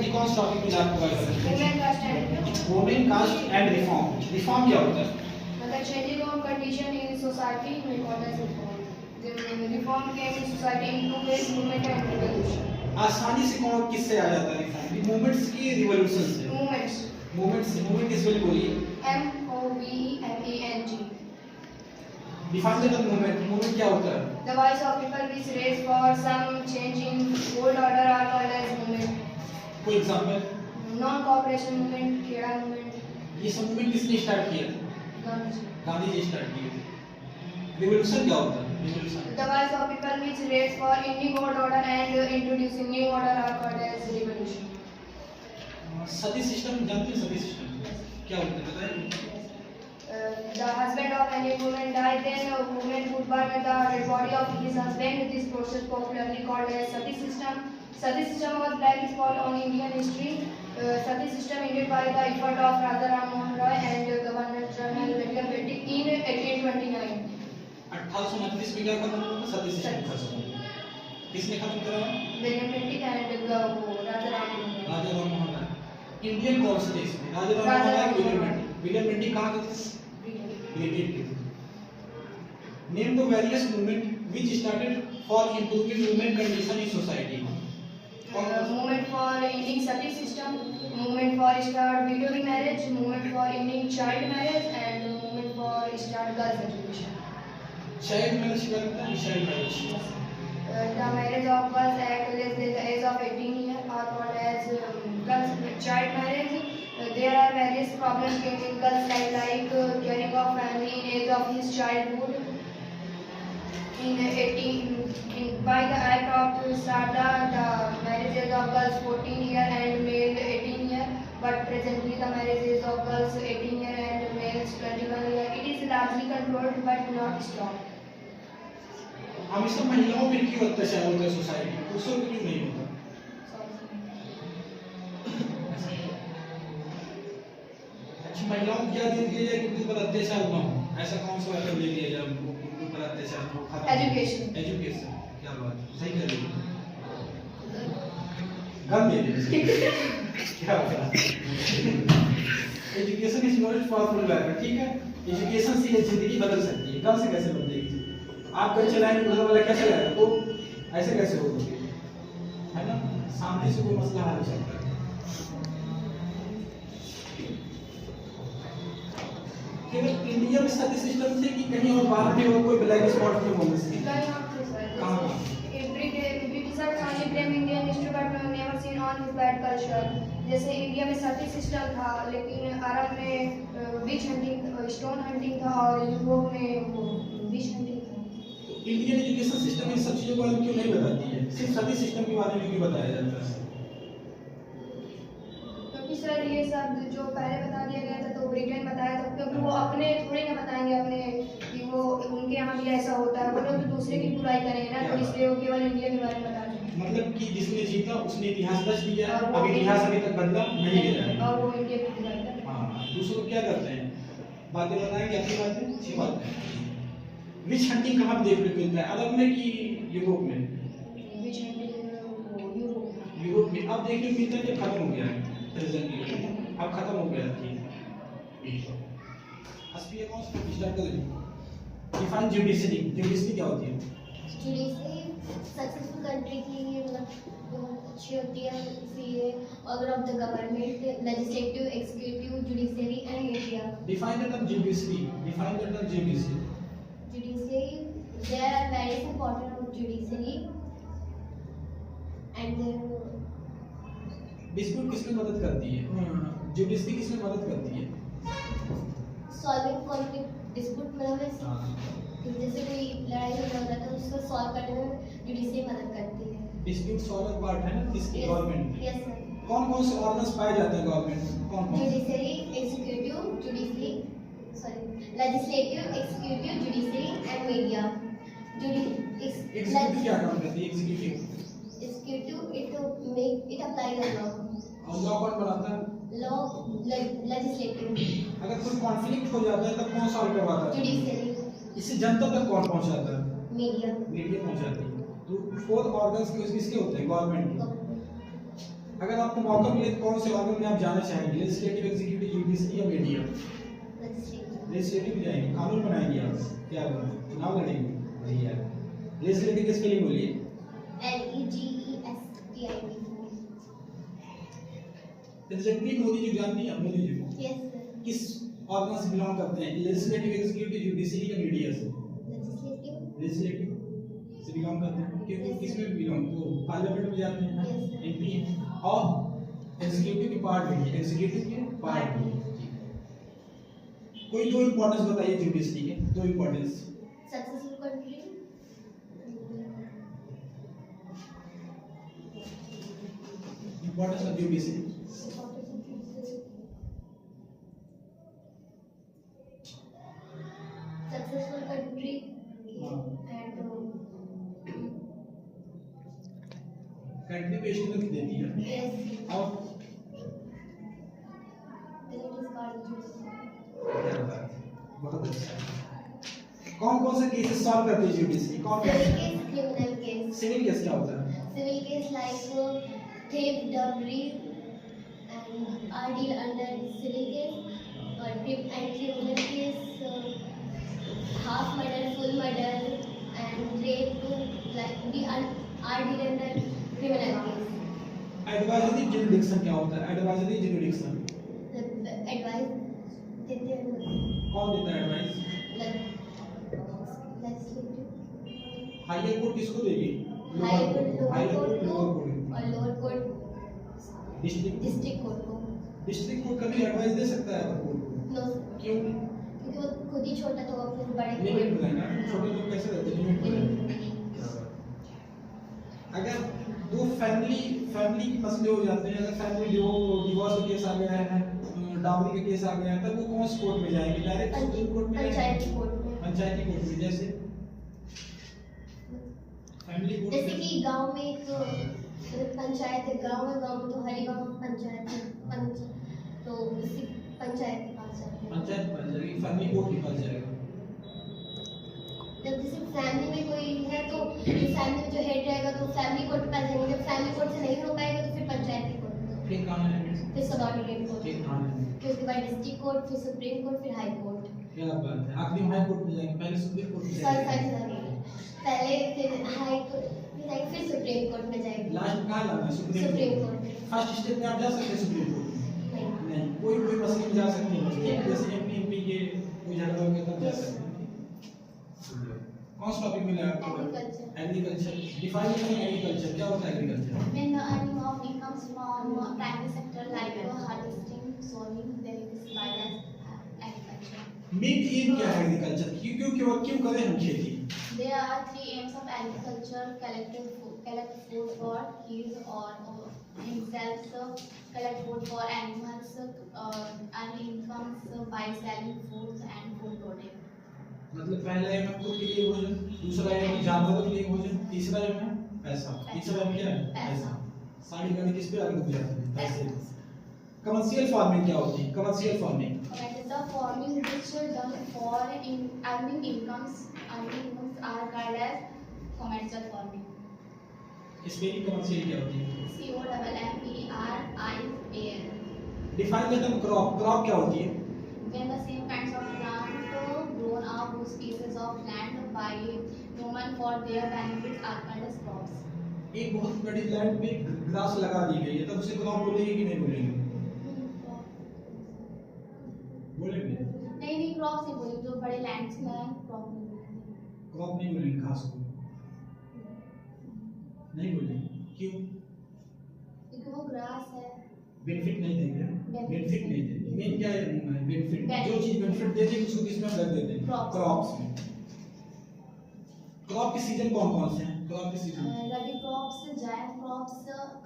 जी कौन सा टॉपिक में आपको बात करें? Women caste and women caste and reform. Reform क्या होता है? मतलब changing of condition in society में called as reform. Reform came in society in two ways, movement and revolution. आसानी से कौन किससे आ जाता है रिफॉर्म? मूवमेंट्स की रिवॉल्यूशन से। मूवमेंट्स मूवमेंट्स से। मूवमेंट किस वाली बोलिए? MOVEMENT। Define the movement. Movement क्या होता है? The voice of people which raise for some change in old order are called as movement. कोई example? Non-cooperation movement, Kheda movement, ये सब मूवमेंट किसने स्टार्ट किया? गांधी। गांधी जी स्टार्ट किए। रिवॉल्यूशन क्या होता है? Revolution The voice of people which raise for ending old order and introducing new order are called as revolution. Sati system जानते हैं? सती सिस्टम क्या होता है बताइए? The husband of any woman died, then a woman would burn the dead body of his husband. This process popularly called as sati system. Sati system was black spot on Indian history. Sati system ended by the effort of Raja Ram Mohan Roy and Governor General William Bentinck in 1829. 1829 में क्या खत्म हुआ? सती system खत्म हुआ। किसने खत्म करा? William Bentinck and Raja Ram Mohan Roy. Raja Ram Mohan Roy. Indian कौन से देश में? राजा Ram Mohan Roy, William Bentinck. William Bentinck कहाँ के थे? Britain. Name the various movement which started for improving women condition in society. Movement for ending sati system, movement for start widow marriage, movement for ending child marriage, and movement for start girls education. Child marriage क्या होता है? Child marriage The marriage of girls at less than the age of 18 years are called as girls child marriage. There are various problems facing girls like caring of family in age of his childhood. By the Act of SARDA, the marriage age of girls 14 years and male 18 years, but presently the marriage age of girls 18 years and males 21 years. It is largely controlled but not stopped. हमेशा महिलाओं पे क्यों अत्याचार होता है society में? पुरुषों पे क्यों नहीं होता? अच्छा, महिलाओं को क्या दे दिया जाए कि उनके ऊपर अत्याचार ना हो? ऐसा कौन सा वाला दे दिया जाए उनके ऊपर अत्याचार हो? Education. एजुकेशन। क्या बात है, सही कह रही हो। गन दे दिया क्या बात है। Education is most powerful weapon. ठीक है, एजुकेशन से ये जिंदगी बदल सकती है। गन से कैसे बदलेगी? आप गन चलाएंगे तो वाला क्या चलाएगा? तो ऐसे कैसे होगा? है ना, सामने से कोई मसला हल हो सकता है। केवल इंडिया में सती सिस्टम से कि कहीं और बाहर भी और कोई ब्लैक स्पॉट की वजह से? कहां? Britishers only blame Indian history but never seen on his bad culture. जैसे इंडिया में सती सिस्टम था, लेकिन अरब में विच हंटिंग, स्टोन हंटिंग था, और यूरोप में वो विच हंटिंग था। इंडियन एजुकेशन सिस्टम इन सब चीजों के बारे में क्यों नहीं बताती है? सिर्फ सती सिस्टम के बारे में क्यों बताया जाता है? क्योंकि सर ये सब जो पहले बता दिया गया था तो ब्रिटेन बताया था, क्योंकि वो अपने थोड़ी ना बताएंगे अपने कि वो उनके यहाँ भी ऐसा होता है। वो लोग तो दूसरे की बुराई करेंगे ना, तो इसलिए वो केवल इंडिया के बारे में बता रहे हैं। मतलब कि जिसने जीता उसने इतिहास रच दिया है, और वो अब इतिहास अभी तक बदला नहीं गया है। और वो इंडिया की बुराई करते हैं। हाँ, दूसरों को क्या करते हैं? बातें बताएंगे, अच्छी बातें, अच्छी बात है। विच हंटिंग कहाँ पे देखने को मिलता है? अरब में कि यूरोप में? विच हंटिंग यूरोप। यूरोप में। अब देखने को मिलता है कि खत्म हो गया है प्रेजेंटली, अब खत्म हो गया है। अस्पीयर कौन सा स्टार्ट कर दें? Define judiciary. जुडिशरी क्या होती है? जुडिशरी सक्सेसफुल कंट्री की मतलब अच्छी होती है, इसीलिए organ of the government, legislative, executive, judiciary and media. Define the term judiciary. Define the term judiciary. Judiciary, there are various important of judiciary and dispute किसमें मदद करती है? जुडिशरी किसमें मदद करती है? solving conflict dispute मतलब कि जैसे कोई लड़ाई झगड़ा होता है तो उसको सॉल्व करने में जुडिशरी मदद करती है। डिस्प्यूट सॉल्वर पार्ट है ना किसकी? गवर्नमेंट। Yes sir. कौन-कौन से ऑर्गन्स पाए जाते हैं गवर्नमेंट में? कौन-कौन? Judiciary, executive, judiciary, legislative, executive, judiciary and media. Executive क्या काम करती है? Executive it apply the law. और लॉ कौन बनाता है? Law legislative. अगर कोई कॉन्फ्लिक्ट हो जाता है तब कौन सॉल्व करवाता है? जुडिशरी। इससे जनता तक कौन पहुंचाता है? मीडिया। मीडिया पहुंचाती है। तो फोर ऑर्गन्स किसके होते हैं? गवर्नमेंट के। अगर आपको मौका मिले तो कौन से ऑर्गन में आप जाना चाहेंगे? लेजिस्लेटिव, एग्जीक्यूटिव, जुडिशरी या मीडिया? लेजिस्लेटिव में जाएंगे, कानून बनाएंगे आप, क्या बोलते चुनाव लड़ेंगे? बढ़िया। लेजिस्लेटिव की स्पेलिंग बोलिए। LEGESTIV। एग्जैक्टली मोदी जी जानती हैं? Modi ji yes sir. किस ऑर्गन से बिलोंग करते हैं? लेजिस्लेटिव, एग्जीक्यूटिव, जुडिशरी या मीडिया से? लेजिस्लेटिव। लेजिस्लेटिव से बिलोंग करते हैं क्योंकि किसमें बिलोंग, तो पार्लियामेंट में जाते हैं, Yes. एमपी हैं, और एग्जीक्यूटिव के पार्ट में है, एग्जीक्यूटिव के पार्ट में। कोई दो इंपॉर्टेंस बताइए जुडिशरी के, दो importance. Successful country. Importance of judiciary. Successful country and country को स्टेबिलिटी देती है। यस और बहुत अच्छा। कौन कौन से केसेस सॉल्व करती है जुडिशरी? कौन सिविल कौन? Case, criminal case. Civil case क्या होता है? Civil case like theft, robbery, and are deal under civil case. And criminal case, half murder, full murder, and rape, like we are deal under criminal case. Advisory jurisdiction क्या होता है? Advisory jurisdiction The advice देते हैं कौन देता है advice? legislative, higher court किसको देगी? higher court, higher lower court, court lower को कोर्ट, और lower court district district court को। डिस्ट्रिक्ट कोर्ट कभी एडवाइस दे सकता है कोर्ट को? No, क्यों? क्योंकि वो खुद ही छोटा तो वो फिर बड़े लिमिट में है ना, छोटे लोग कैसे रहते हैं? लिमिट में। अगर दो फैमिली के मसले हो जाते हैं, अगर फैमिली डिवोर्स का केस आ गया है, डाउरी का केस आ गया है, तब वो कौन से कोर्ट में जाएंगे? डायरेक्ट सुप्रीम कोर्ट में जाएंगे? पंचायती कोर्ट में। पंचायती कोर्ट में। जैसे फैमिली कोर्ट जैसे कि गांव में एक पंचायत है, गांव में तो हर गांव पंचायत है, तो उसी पंचायत के पास जाते हैं। पंचायत बन जाएगी, फैमिली कोर्ट के पास जाएगा। जब जैसे फैमिली में कोई है तो फैमिली में जो हेड रहेगा तो फैमिली कोर्ट के पास जाएंगे। जब फैमिली कोर्ट से नहीं हो पाएगा तो फिर पंचायती कोर्ट में, फिर कहाँ है? फिर सबऑर्डिनेट कोर्ट, फिर कहाँ है? फिर उसके बाद डिस्ट्रिक्ट कोर्ट, फिर सुप्रीम कोर्ट, फिर हाई कोर्ट। क्या बात है, आखिरी हाई कोर्ट में जाएंगे, पहले सुप्रीम कोर्ट में सॉरी जाएंगे। सॉरी सॉरी, पहले फिर हाई कोर्ट, फिर सुप्रीम कोर्ट में जाएंगे। लास्ट कहाँ जाना है? Supreme supreme court. Court. First step में आप जा सकते हैं सुप्रीम कोर्ट में? नहीं, नहीं, कोई मसले में जा सकते हैं, ठीक, जैसे एमपी के कोई झगड़ा हो गया तब जा सकते हैं। कौन सा टॉपिक मिला आपको? Agriculture. एग्रीकल्चर। डिफाइन करें एग्रीकल्चर, क्या होता है agriculture? When the earning of incomes from primary sector like harvesting, sowing, then it is defined as agriculture. Main M क्या है एग्रीकल्चर? क्यों करें हम खेती? There are three aims of agriculture: collect food for his or himself, collect food for animals, earn incomes by selling foods and food products. मतलब पहला M है खुद के लिए भोजन, दूसरा एम है जानवरों के लिए भोजन, तीसरा एम है पैसा। तीसरा एम क्या है? पैसा। सारी गणित किस पे आगे बढ़ जाती है? पैसे। कमर्शियल फार्मिंग क्या होती है? Commercial farming That is the farming which is done for earning incomes. Earning incomes are called as commercial farming. Spelling commercial क्या होती है? COMMERCIAL. Define the term crop. Crop क्या होती है? When the same kinds of plant grown up whose pieces of land by human for their benefits are called as crops. एक बहुत बड़ी land पे ग्रास लगा दी गई है, तब उसे क्रॉप बोलेंगे कि नहीं बोलेंगे? बोलेंगे। नहीं क्रॉप्स नहीं बोलेंगे, जो बड़े लैंड्स में है क्रॉप नहीं बोलेंगे। क्रॉप नहीं बोलेंगे, घास को नहीं बोलेंगे। क्यों? क्योंकि वो ग्रास है। बेनिफिट नहीं देंगे। बेनिफिट नहीं देंगे। मेन क्या है? बेनिफिट। Benefit. जो चीज बेनिफिट देती है उसको किसमें लग देते हैं? Crops. क्रॉप्स में। क्रॉप के सीजन कौन कौन से हैं? क्रॉप के सीजन रबी क्रॉप्स, जायद क्रॉप्स,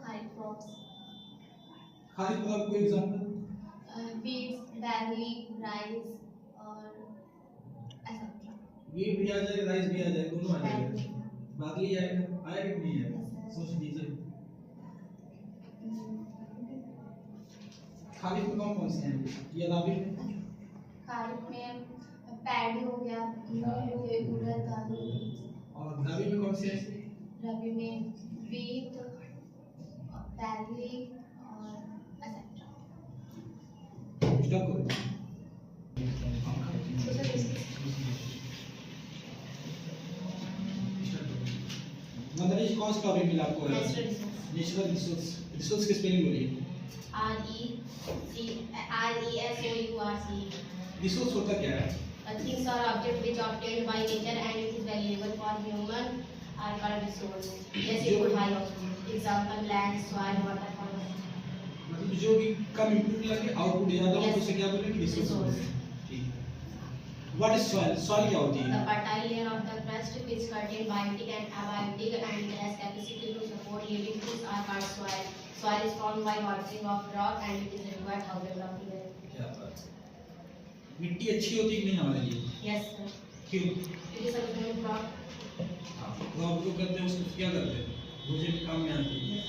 खरीफ क्रॉप्स। खाली क्रॉप को एग्जांपल? बीट्स, बैरली, राइस और ऐसा। वीट भी आ जाएगा, राइस भी आ जाएगा, दोनों आ जाएगा। बादली आएगा, आएगा कि नहीं आएगा? सोच लीजिए। खालिद में कौन से हैं? ये रबी में? खरीफ में पैडी हो गया, मूंग हो गए, उड़द, दाल। और रबी में कौन से हैं? रबी में वीट, बैरली, जॉब करो। मतलब कौन सा टॉपिक मिला आपको? Natural resource. Natural resource. Resource की स्पेलिंग बोलिए। RESOURCE. रिसोर्स होता क्या है? Things or object which obtained by nature and it is valuable for human are called resource. जैसे food high example land, soil, water, forest. मतलब जो भी कम input लगे आउटपुट ज्यादा हो Yes. उसे क्या बोलेंगे? रिसोर्स। Resource. ठीक। What is soil? सॉइल क्या होती The है? fertile layer of the crust which contain biotic and abiotic and has capacity to support living things are called soil. Soil is formed by watering of rock and it is required thousands of years. क्या बात है। मिट्टी अच्छी होती है कि नहीं हमारे लिए? Yes, sir. क्यों? It is a growing crop. Crop जो करते हैं उसको क्या करते हैं? भोजन के काम में आती है।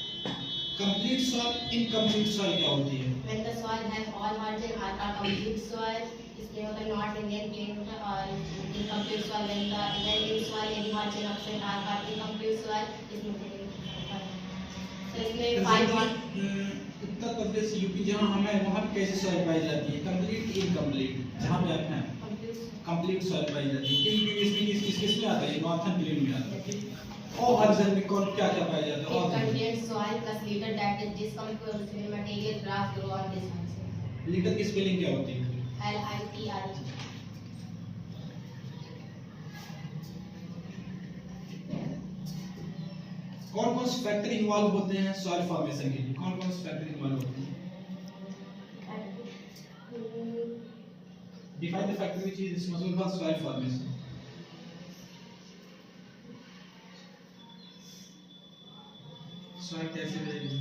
कंप्लीट सॉइल, इनकम्प्लीट सॉइल क्या होती है? When the soil has all margin are called complete soil. इसमें होता है not Indian plain और incomplete soil. When in soil any margin absent are called incomplete soil. इसमें तो इसमें 5 उत्तर प्रदेश यूपी जहाँ हमें वहाँ पे कैसे सॉइल पाई जाती है? Complete, incomplete. जहाँ पे आप हैं कंप्लीट सॉइल पाई जाती है क्योंकि इसमें किस में आता है? नॉर्थन प्लेन में आता है। और हर जगह में कौन क्या क्या पाया जाता है? It contains soil plus litter that is decomposed material grass grow on this soil. Litre की स्पेलिंग क्या होती है? LITR. कौन कौन से फैक्टर इन्वॉल्व होते हैं सॉइल फॉर्मेशन के लिए? कौन कौन से फैक्टर इन्वॉल्व होते हैं? Define the factor which is responsible for soil formation. Soil कैसे बनेगी?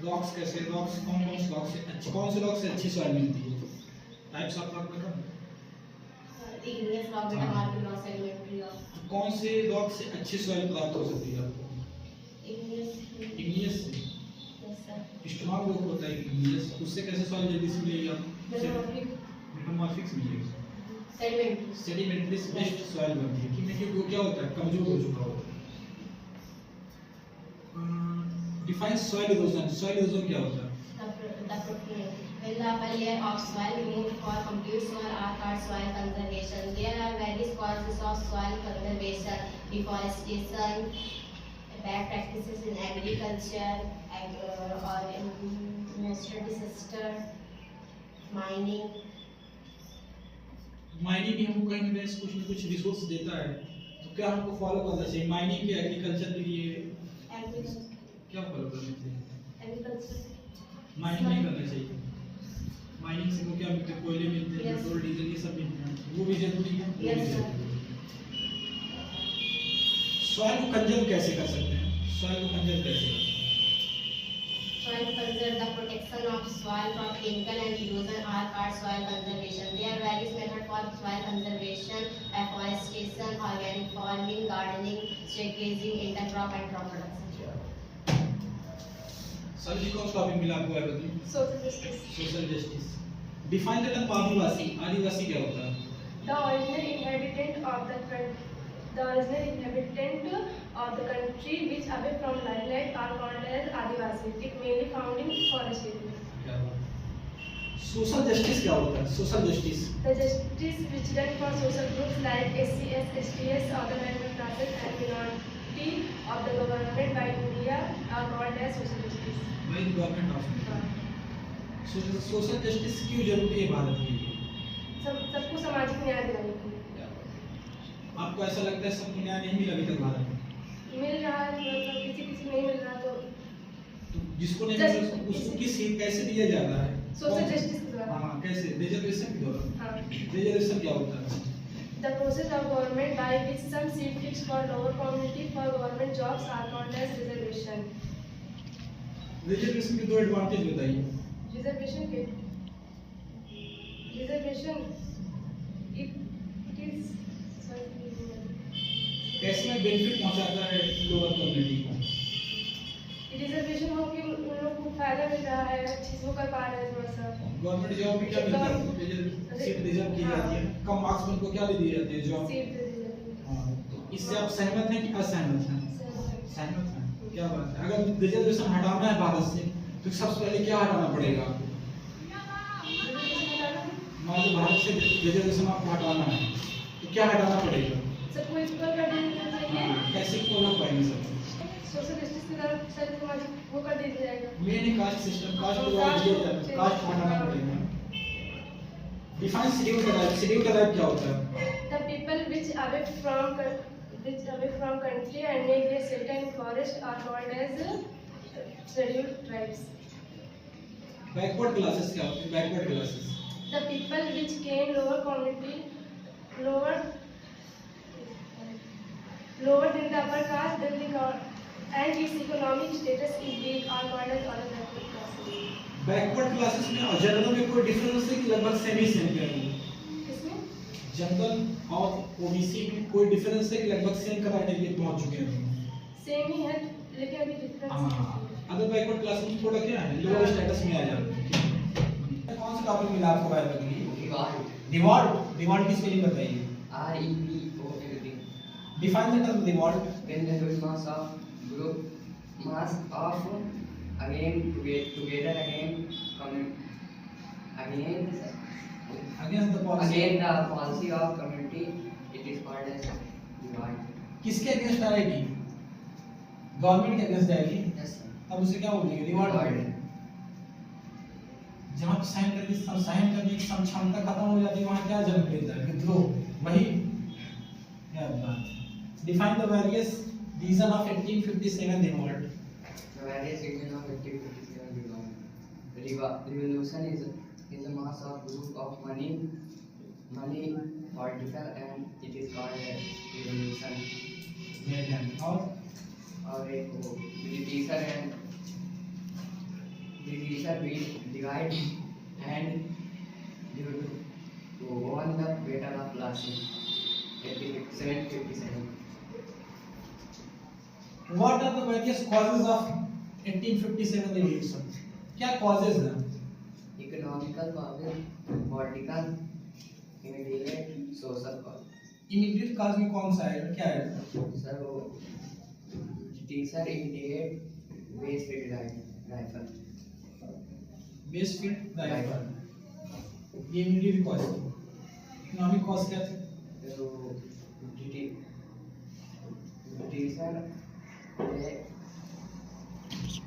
रॉक्स कैसे? रॉक्स कौन कौन से रॉक से अच्छी सॉइल मिलती है? टाइप्स ऑफ रॉक बताओ। Igneous rock, metamorphic rock, sedimentary rock. कौन से रॉक से अच्छी सॉइल प्राप्त हो सकती है आपको? Igneous. इग्नियस से। Yes, sir. स्ट्रॉन्ग रॉक होता है इग्नियस, उससे कैसे सॉइल जल्दी से मिलेगी आपको? Metamorphic. मेटामॉर्फिक से मिलेगी। Sedimentary. सेडिमेंट्री से बेस्ट सॉइल बनती है क्योंकि वो क्या होता है? कमजोर हो चुका होता है। Define soil erosion. Soil erosion क्या होता है? When the upper layer of soil removed for complete soil are called soil conservation. There are various causes of soil conservation: deforestation, bad practices in agriculture, or in natural disaster, mining. Mining भी हमको कहीं ना कहीं कुछ न कुछ resource देता है, तो क्या हमको फॉलो करना चाहिए? माइनिंग के एग्रीकल्चर के लिए क्या फॉलो करना चाहिए? माइनिंग नहीं करना चाहिए। माइनिंग से वो क्या मिलते हैं? कोयले मिलते हैं, Yes. पेट्रोल डीजल ये सब मिलते हैं, वो भी जरूरी है। Yes, sir. सॉइल को कंजर्व कैसे कर सकते हैं? सॉइल को कंजर्व कैसे? Soil conserve the protection of soil from chemical and erosion are called soil conservation. There are various methods for soil conservation: afforestation, organic farming, gardening, street grazing, intercrop and crop production. Sir ji कौन सा topic मिला आपको? है बताइए। Social justice. Social justice. Define the term Adivasi. आदिवासी क्या होता है? The original inhabitant of the country which away from limelight are called as Adivasi. It mainly found in forest areas. क्या बात? सोशल जस्टिस क्या होता है? Social justice. The justice which done for social groups like SCS, STS, other minority classes and minority of the government by India are called as social justice. By the government of India. Social justice क्यों जरूरी है भारत के लिए? सबको सामाजिक न्याय दिलाने के लिए। आपको ऐसा लगता है सबको न्याय नहीं मिला अभी तक भारत में? मिल रहा है, मतलब किसी नहीं मिल रहा तो तो जिसको नहीं मिला उसको कैसे दिया जा रहा है? सोशल जस्टिस के द्वारा। हाँ, कैसे? रिजर्वेशन के द्वारा। हाँ। रिजर्वेशन क्या होता है? The process of government by which some seat fixed for lower community for government jobs are called as reservation. Reservation के दो एडवांटेज बताइए। Reservation it is कैसे में बेनिफिट पहुंचाता है लोअर कम्युनिटी को? रिजर्वेशन हो कि उन लोग को फायदा मिल रहा है, अच्छे से वो कर पा रहे हैं थोड़ा सा। गवर्नमेंट जॉब में क्या मिलता है? सीट रिजर्व की जाती है, कम मार्क्स में उनको क्या दे दी जाती है? जॉब। सीट दे दी जाती है। हाँ, तो इससे आप सहमत हैं कि असहमत हैं? सहमत। सहमत हैं। क्या बात है। अगर रिजर्वेशन हटाना है भारत से तो सबसे पहले क्या हटाना पड़ेगा? मान लो भारत से रिजर्वेशन आपको हटाना है तो क्या हटाना पड़ेगा? सबको इक्वल कर देना चाहिए। कैसे इक्वल हो पाएंगे सब? सोशल जस्टिस की तरफ सर समाज वो कर दिया जाएगा। Main caste system, caste divide किया जाता है, कास्ट हटाना पड़ेगा। Define schedule tribe. Schedule tribe क्या होता है? The people which away from country and make their shelter in forest are called as scheduled tribes. Backward classes क्या होते हैं? Backward classes The people which came lower than the upper caste and its economic status is weak are called as other backward classes. Backward classes में और general में कोई difference है कि लगभग सेम ही सेम है? किसमें? जनरल और ओबीसी में कोई डिफरेंस है कि लगभग सेम कैटेगरी पहुंच चुके हैं? सेम ही है लेकिन अभी डिफरेंस हाँ, अगर बैकवर्ड क्लास में थोड़ा क्या है, लोअर स्टेटस में आ जाते हैं। कौन सा टॉपिक मिला आपको बायोलॉजी? डिवॉल्व। डिवॉल्व की स्पेलिंग बताइए। REVOLD. Define the term devolve. When the whole mass of group mass of again together against the policy. again the policy of community, it is called as divide. किसके against आएगी? Government के against आएगी, Yes sir. तब उसे क्या बोलेंगे? Revolt. जहाँ पे सहन करने की क्षमता खत्म हो जाती है वहाँ क्या जन्म लेता है? विद्रोह। वही क्या बात। Define the various reason of 1857 revolt. The various regions of 1857 revolt. Revolution is a mass of group of money political and it is called a revolution. और एक वो Britisher will divide and due to won the battle of Plassey 1757. What are the various causes of 1857 revolution? क्या causes हैं? Economical causes, political, immediate, social cause. Immediate cause में कौन सा है? क्या है? सर वो Britisher immediate base field rifle. Base field rifle. ये इमीडिएट कॉज है। इकोनॉमिक कॉज क्या थे? तो Britisher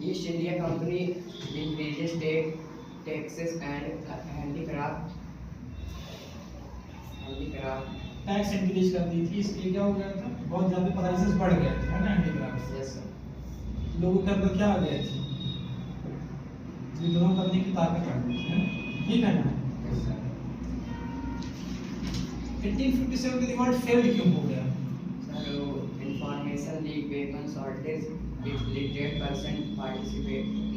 East India Company increases state taxes and handicraft tax increase कर दी थी, इसलिए क्या हो गया था? बहुत ज्यादा प्राइसेस बढ़ गए थे, है ना? हैंडीक्राफ्ट। Yes sir. लोगों के अंदर क्या आ गया था? विद्रोह करने की ताकत आ गई है। ठीक है ना? Yes sir. 1857 के रिवॉल्ट फेल्ड क्यों हो गया? सर वो information leak weapon shortage with limited person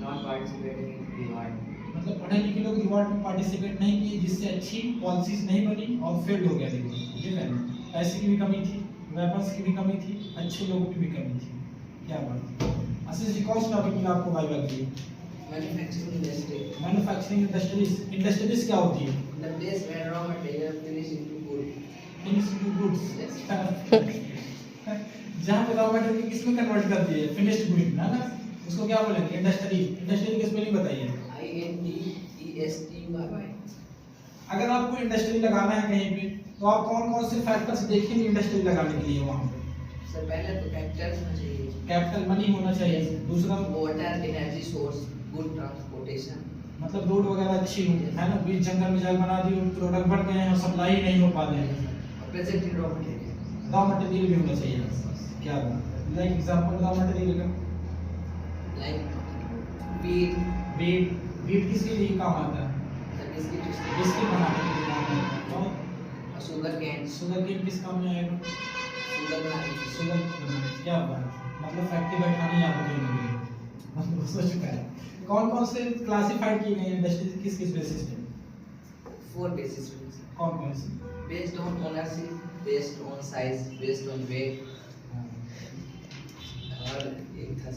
not participated in revolt. मतलब पढ़े लिखे लोग रिवॉल्ट में पार्टिसिपेट नहीं किए, जिससे अच्छी पॉलिसीज नहीं बनी और फेल्ड हो गया रिवॉल्ट। ठीक है ना? पैसे की भी कमी थी, वेपन्स की भी कमी थी, अच्छे लोगों की भी कमी थी। क्या बात। आशीष जी, कौन सा टॉपिक मिला आपको biology? Manufacturing industry. Manufacturing industries. Industries क्या होती है? The place where raw material finished into good. Finished goods. Yes. जहाँ पे रॉ मटेरियल किसमें कन्वर्ट करती है? फिनिश्ड गुड, है ना? उसको क्या बोलेंगे? इंडस्ट्री। इंडस्ट्री की स्पेलिंग बताइए। INDESTRY. अगर आपको इंडस्ट्री लगाना है कहीं पे तो आप कौन कौन से फैक्टर्स देखेंगे इंडस्ट्री लगाने के लिए वहाँ पे? सर पहले तो कैपिटल होना चाहिए. कैपिटल मनी होना चाहिए। दूसरा water energy source, good transportation. मतलब रोड वगैरह अच्छी हो, है ना? बीच जंगल में जाकर बना दी, प्रोडक्ट बढ़ गए हैं और सप्लाई नहीं हो पा रहे हैं। Present in raw material. Raw material भी होना चाहिए। क्या बात है। लाइक एग्जांपल रॉ मटेरियल का लाइक वीट. वीट किसके लिए काम आता है? बिस्किट बनाने के लिए काम आता है। और शुगर केन. शुगर केन किस काम में आएगा? शुगर बनाने. शुगर बनाने। क्या बात है। मतलब फैक्ट्री बैठानी आपको कहीं नहीं मिलेगी। सोच चुका है। कौन कौन से क्लासिफाइड की गई है इंडस्ट्रीज, किस किस बेसिस पे? 4 basis. कौन कौन सी? Based on ownership, based on size, based on weight. और एक था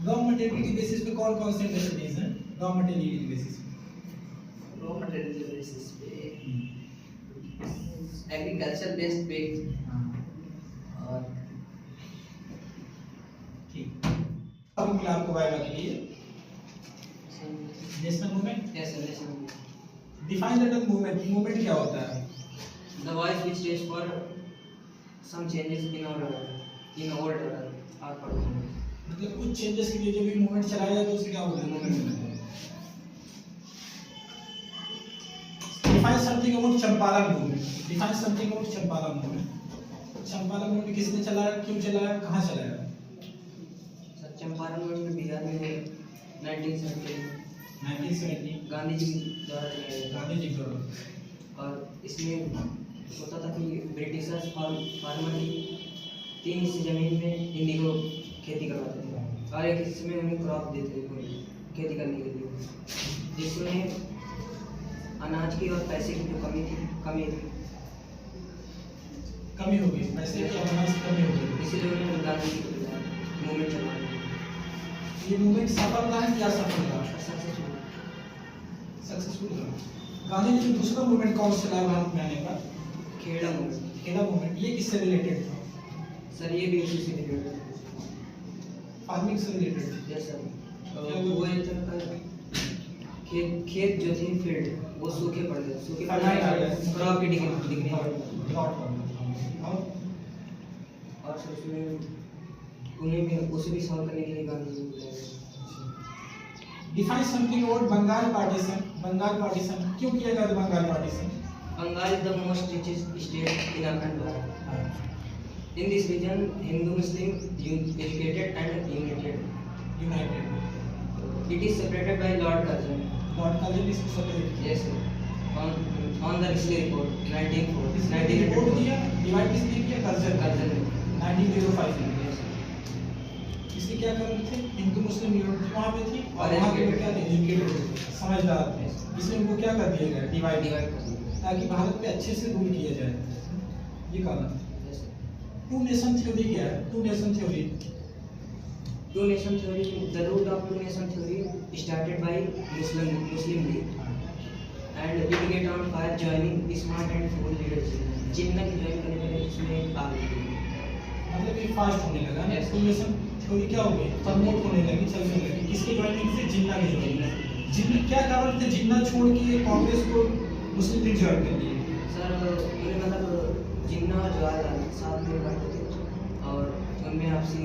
रॉ मटेरियल की बेसिस पे कौन कौन से इंडस्ट्रीज हैं? रॉ मटेरियल की बेसिस पे रॉ मटेरियल बेसिस पे एग्रीकल्चर बेस्ड पे और मिला आपको वाइवा के लिए national movement. Yes, sir. Yes, sir. Define the term movement. Movement क्या होता है? The voice which stands for some changes in our order or performance. मतलब कुछ चेंजेस के लिए जो भी मूवमेंट चलाया जाता है उसे क्या बोलते हैं? Movement. Define something about Champaran movement. Define something about Champaran movement. Champaran movement किसने चलाया, क्यों चलाया, कहाँ चलाया? सर चंपारण मूवमेंट बिहार में 1970 गांधी जी द्वारा चलाया गया गांधी जी द्वारा। और इसमें होता था कि ब्रिटिशर्स फार्मर की 3 हिस्से जमीन में इंडिगो खेती करवाते थे और एक हिस्से में उन्हें क्रॉप देते थे कोई खेती करने के लिए, जिसमें अनाज की और पैसे की जो कमी थी कमी हो गई, पैसे की और अनाज की कमी हो गई, इसीलिए उन्होंने गांधी जी को मूवमेंट चलवाया। ये मूवमेंट सफल रहा है क्या सफल रहा? सक्सेसफुल सक्सेसफुल रहा। गांधी जी ने दूसरा मूवमेंट कौन सा चलाया भारत में आने पर? खेड़ा मूवमेंट। खेड़ा मूवमेंट। ये किससे रिलेटेड था? सर ये भी उसी से रिलेटेड फार्मिंग से रिलेटेड। Yes sir. क्या वो ये था खेत जो थे फील्ड वो सूखे पड़ गए, सूखे पड़ फर्टाइल आ गए, गए, क्रॉप की डिग्री ड्रॉट पर। और सर उसमें उन्हें भी उसे भी सॉल्व करने के लिए गांधी जी को बुलाया गया। Define something about Bengal partition. Bengal partition क्यों किया गया था? Bengal partition. Bengal is the most richest state in our country. In this region, Hindu Muslim educated and united. United. It is separated by Lord Curzon. Lord Curzon इसको separate किया। Yes, sir. On the Risley report, 1904. इसने report दिया, divide किसने किया? Curzon. Curzon. 1905 में। Yes, sir. इससे क्या कर रहे थे? हिंदू मुस्लिम यूनिटी वहाँ पे थी और और वहाँ के लोग educated। क्या थे? एजुकेटेड थे, समझदार थे। इसलिए उनको क्या कर दिया गया? डिवाइड। Divide कर दिया। ताकि भारत पे अच्छे से रूल किया जाए। ये कहना। Yes, sir. Two nation theory क्या है? Two nation theory. Two nation theory. The root of two nation theory started by Muslim League, and it get on fire joining smart and full leaders. जिन्ना की join करने में इसमें आ गई। मतलब ये fast होने लगा ना। Yes. टू नेशन थ्योरी क्या हो गई? प्रमोट होने लगी, चलने लगी। किसके ज्वाइनिंग से? जिन्ना के ज्वाइनिंग। जिन्ना क्या कारण थे जिन्ना छोड़ के कांग्रेस को मुस्लिम लीग ज्वाइन कर लिए? सर ये मतलब जिन्ना और जवाहरलाल साथ में पढ़ते थे और उनमें आपसी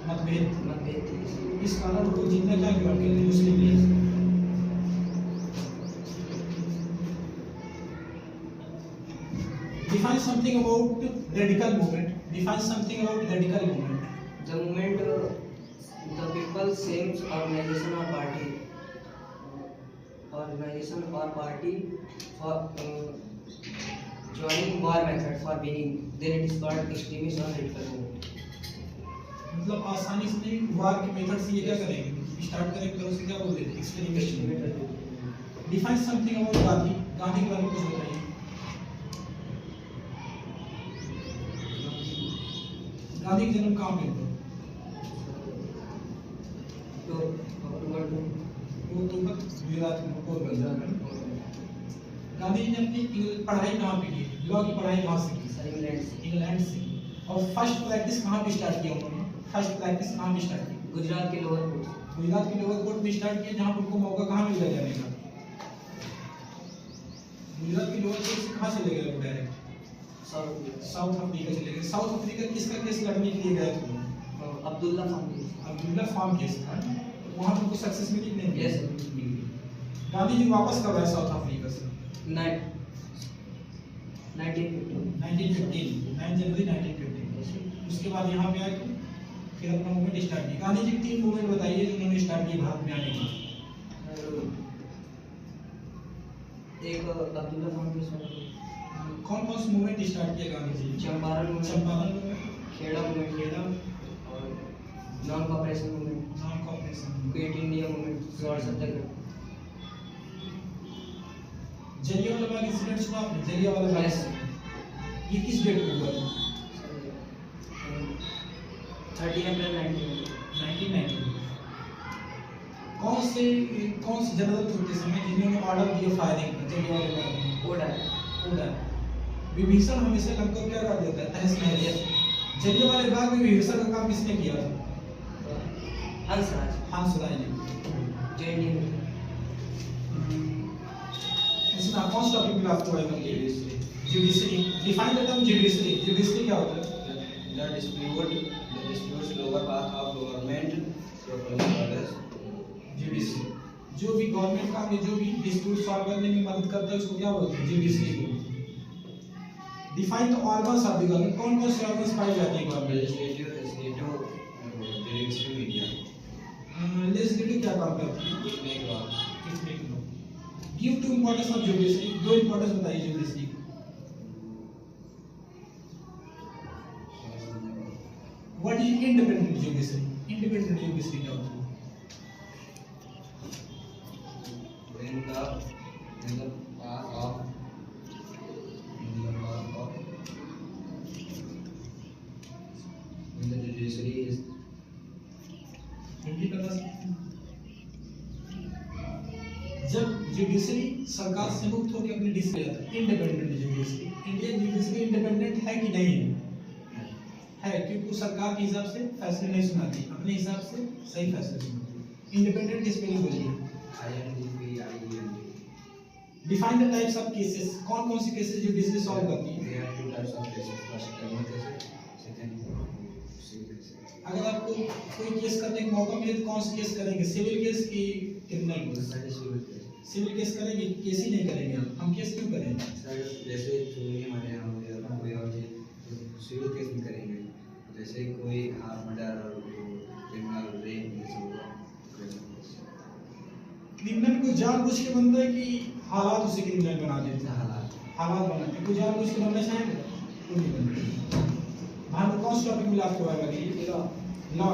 मतभेद। मतभेद थी। इस कारण को जिन्ना क्या ज्वाइन कर लिए? मुस्लिम league. Define something about radical movement. Define something about radical movement. The movement, the people seems organization or party for joining war method for winning, then it is called extremist or radical movement. मतलब आसानी से नहीं, वार के method से ये क्या करेंगे? Start करेंगे तो उसे क्या बोलते हैं? Experiment. Define something about Gandhi. Gandhi के बारे में कुछ बताइए। गांधी का जन्म कहाँ पे हुआ? तो अक्टूबर वो तो गुजरात में पोरबंदर में। गांधी जी ने अपनी पढ़ाई कहाँ पे की? लॉ की पढ़ाई कहाँ से की? इंग्लैंड से, इंग्लैंड से। और फर्स्ट प्रैक्टिस कहाँ पे स्टार्ट किया उन्होंने? फर्स्ट प्रैक्टिस कहाँ पे स्टार्ट की? गुजरात के लोअर कोर्ट। गुजरात के लोअर कोर्ट में स्टार्ट किया, जहाँ पर उनको मौका कहाँ मिल गया जाने का? गुजरात के लोअर कोर्ट से कहाँ चले गए वो? डायरेक्ट साउथ अफ्रीका चले गए। साउथ अफ्रीका किसका केस लड़ने के लिए गए थे? Abdullah farm. Abdullah farm case था। वहाँ पर उनको सक्सेस मिली कि नहीं? Yes, sir. गांधी जी वापस कब आए साउथ अफ्रीका से? 1915। 1915, 9 जनवरी 1915। उसके बाद यहाँ पे आए तो फिर अपना मूवमेंट स्टार्ट किया। गांधी जी 3 मूवमेंट बताइए जो उन्होंने स्टार्ट किए भारत में आने के। एक अब्दुल्ला फार्म केस, कौन कौन से मूवमेंट स्टार्ट किए Gandhi ji? Champaran movement, Champaran movement, Kheda movement, Kheda, और non cooperation movement, non cooperation, quit India movement, स्वर्ण सत्याग्रह। जलियांवाला बाग इंसिडेंट सुना आपने? जलियांवाला बाग Yes. इंसिडेंट ये किस डेट को हुआ था? 30 अप्रैल 1990। कौन से जनरल थे उस समय जिन्होंने ऑर्डर दिया फायरिंग का जलियांवाला बाग में? ओडा। विभीषण हमेशा लंका क्या कर देता है? तहस नहस। जलियांवाला बाग में विभीषण का काम किसने किया था? हंसराज ने। JNU में। इसमें कौन सा टॉपिक मिला आपको आएगा? Judiciary. Define the term judiciary. Judiciary क्या होता है? The disputes lower path of government proposed orders. Judiciary जो भी गवर्नमेंट का जो भी डिस्प्यूट सॉल्व करने में मदद करता है उसको क्या बोलते हैं? जुडिशरी बोलते हैं। Define the organs of the government. कौन कौन से ऑर्गन्स पाए जाते हैं government? Legislative, judiciary, media. Legislative क्या काम करती है? It make law. Give two importance of judiciary. दो इंपॉर्टेंस बताइए judiciary. What is independent judiciary? Independent judiciary क्या होती है? When the path of when the judiciary is independence जब जुडिशरी सरकार से मुक्त होकर अपनी डिसीजन लेता है। Independent judiciary. Indian judiciary independent है कि नहीं है? है, क्योंकि वो सरकार के हिसाब से फैसले नहीं सुनाती, अपने हिसाब से सही फैसले सुनाती है। इंडिपेंडेंट किस पे बोलिए? INDP. Define the types of cases. कौन कौन से केसेस जुडिशरी सॉल्व करती है? There are two types of cases. First, criminal cases. Second, civil cases. अगर आपको कोई केस करने का मौका मिले तो कौन सा केस करेंगे? सिविल केस की criminal case? That is civil case. Civil case करेंगे, केस ही नहीं करेंगे। हम केस क्यों करेंगे? सर जैसे चोरी हमारे यहाँ हो गया कोई और चीज तो सिविल केस में करेंगे। जैसे कोई मर्डर और क्रिमिनल रेप ये सब हुआ क्रिमिनल को जानबूझ के बनता है कि हालात उसे क्रिमिनल बना देते हैं? हालात बनाते हैं। कोई जानबूझ के बनना चाहेंगे? कोई नहीं बनता। भारत में कौन सा टॉपिक मिला आपको आएगा? Law.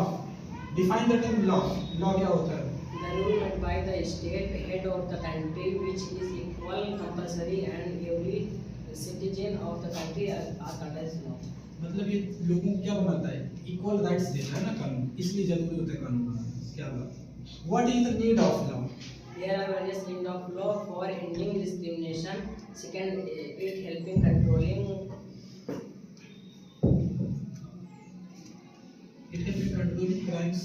Define the term law. Law क्या होता है? The rule made by the state head of the country, which is equal, compulsory, and every citizen of the country are under its law. मतलब ये लोगों को क्या बनाता है? इक्वल राइट्स देता है ना कानून, इसलिए जरूरी होता है कानून बनाना। क्या बात? What is the need of law? There are various kinds of law for ending discrimination. Second, it helping controlling. It helps in controlling crimes.